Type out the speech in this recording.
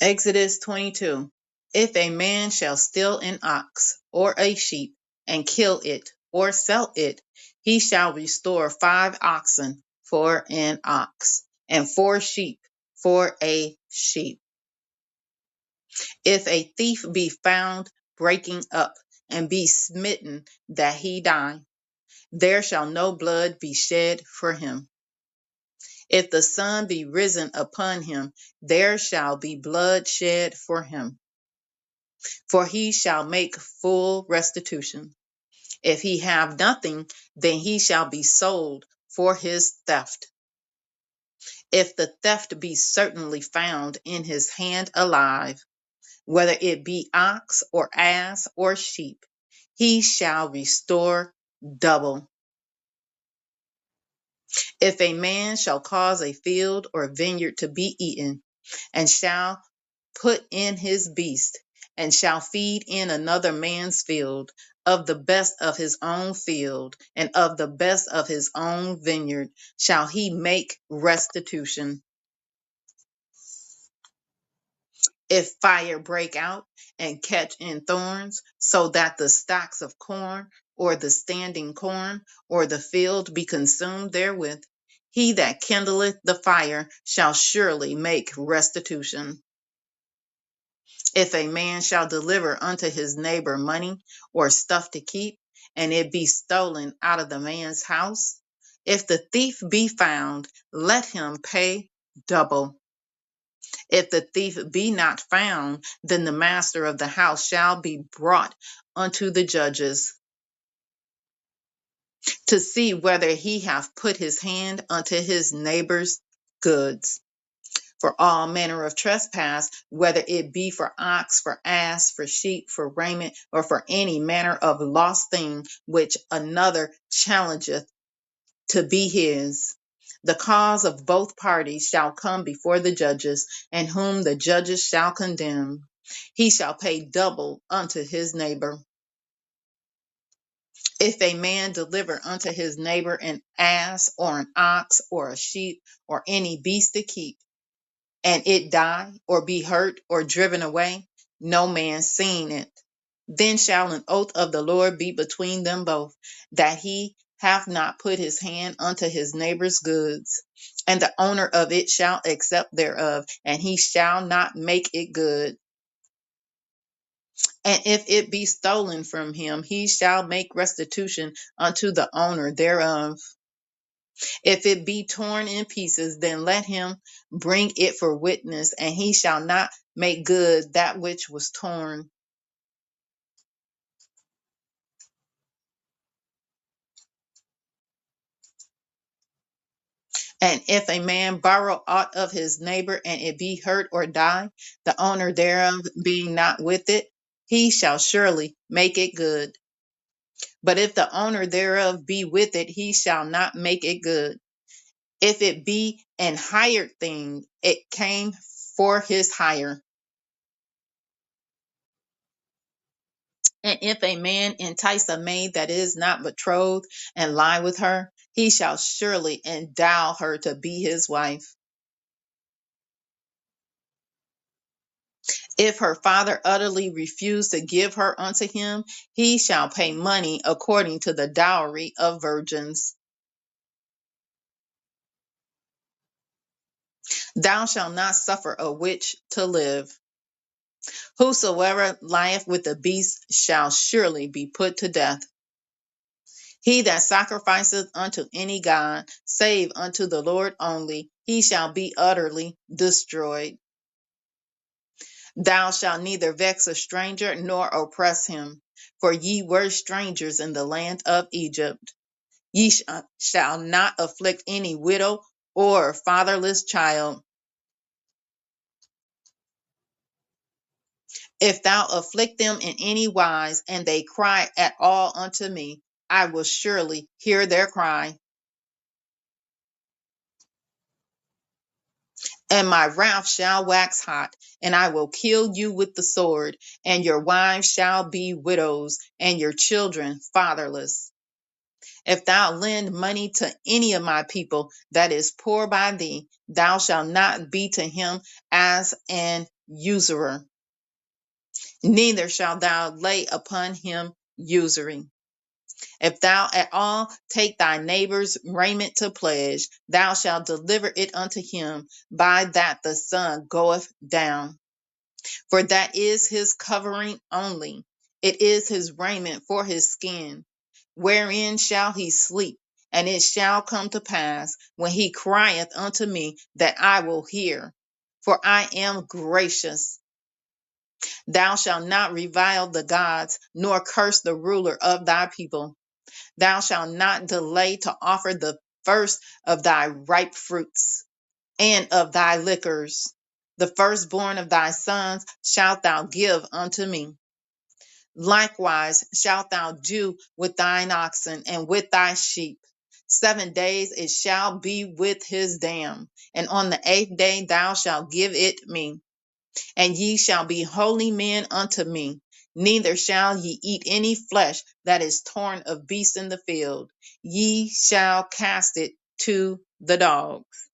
Exodus 22. If a man shall steal an ox or a sheep and kill it or sell it, he shall restore 5 oxen for an ox and 4 sheep for a sheep. If a thief be found breaking up and be smitten that he die, there shall no blood be shed for him. If the sun be risen upon him, there shall be blood shed for him. For he shall make full restitution. If he have nothing, then he shall be sold for his theft. If the theft be certainly found in his hand alive, whether it be ox or ass or sheep, he shall restore double. If a man shall cause a field or vineyard to be eaten, and shall put in his beast, and shall feed in another man's field, of the best of his own field, and of the best of his own vineyard, shall he make restitution. If fire break out and catch in thorns, so that the stocks of corn, or the standing corn, or the field be consumed therewith, he that kindleth the fire shall surely make restitution. If a man shall deliver unto his neighbor money or stuff to keep, and it be stolen out of the man's house, if the thief be found, let him pay double. If the thief be not found, then the master of the house shall be brought unto the judges to see whether he hath put his hand unto his neighbor's goods. For all manner of trespass, whether it be for ox, for ass, for sheep, for raiment, or for any manner of lost thing which another challengeth to be his, the cause of both parties shall come before the judges, and whom the judges shall condemn, he shall pay double unto his neighbor. If a man deliver unto his neighbor an ass or an ox or a sheep or any beast to keep, and it die or be hurt or driven away, no man seeing it, then shall an oath of the Lord be between them both, that he hath not put his hand unto his neighbor's goods, and the owner of it shall accept thereof, and he shall not make it good. And if it be stolen from him, he shall make restitution unto the owner thereof. If it be torn in pieces, then let him bring it for witness, and he shall not make good that which was torn. And if a man borrow aught of his neighbor, and it be hurt or die, the owner thereof being not with it, he shall surely make it good. But if the owner thereof be with it, he shall not make it good. If it be an hired thing, it came for his hire. And if a man entice a maid that is not betrothed and lie with her, he shall surely endow her to be his wife. If her father utterly refuse to give her unto him, he shall pay money according to the dowry of virgins. Thou shalt not suffer a witch to live. Whosoever lieth with a beast shall surely be put to death. He that sacrificeth unto any god, save unto the Lord only, he shall be utterly destroyed. Thou shalt neither vex a stranger nor oppress him, for ye were strangers in the land of Egypt. Ye shall not afflict any widow or fatherless child. If thou afflict them in any wise, and they cry at all unto me, I will surely hear their cry. And my wrath shall wax hot, and I will kill you with the sword, and your wives shall be widows, and your children fatherless. If thou lend money to any of my people that is poor by thee, thou shalt not be to him as an usurer, neither shalt thou lay upon him usury. If thou at all take thy neighbor's raiment to pledge, thou shalt deliver it unto him by that the sun goeth down. For that is his covering only, it is his raiment for his skin. Wherein shall he sleep? And it shall come to pass, when he crieth unto me, that I will hear. For I am gracious. Thou shalt not revile the gods, nor curse the ruler of thy people. Thou shalt not delay to offer the first of thy ripe fruits, and of thy liquors. The firstborn of thy sons shalt thou give unto me. Likewise shalt thou do with thine oxen and with thy sheep. 7 days it shall be with his dam, and on the 8th day thou shalt give it me. And ye shall be holy men unto me. Neither shall ye eat any flesh that is torn of beasts in the field. Ye shall cast it to the dogs.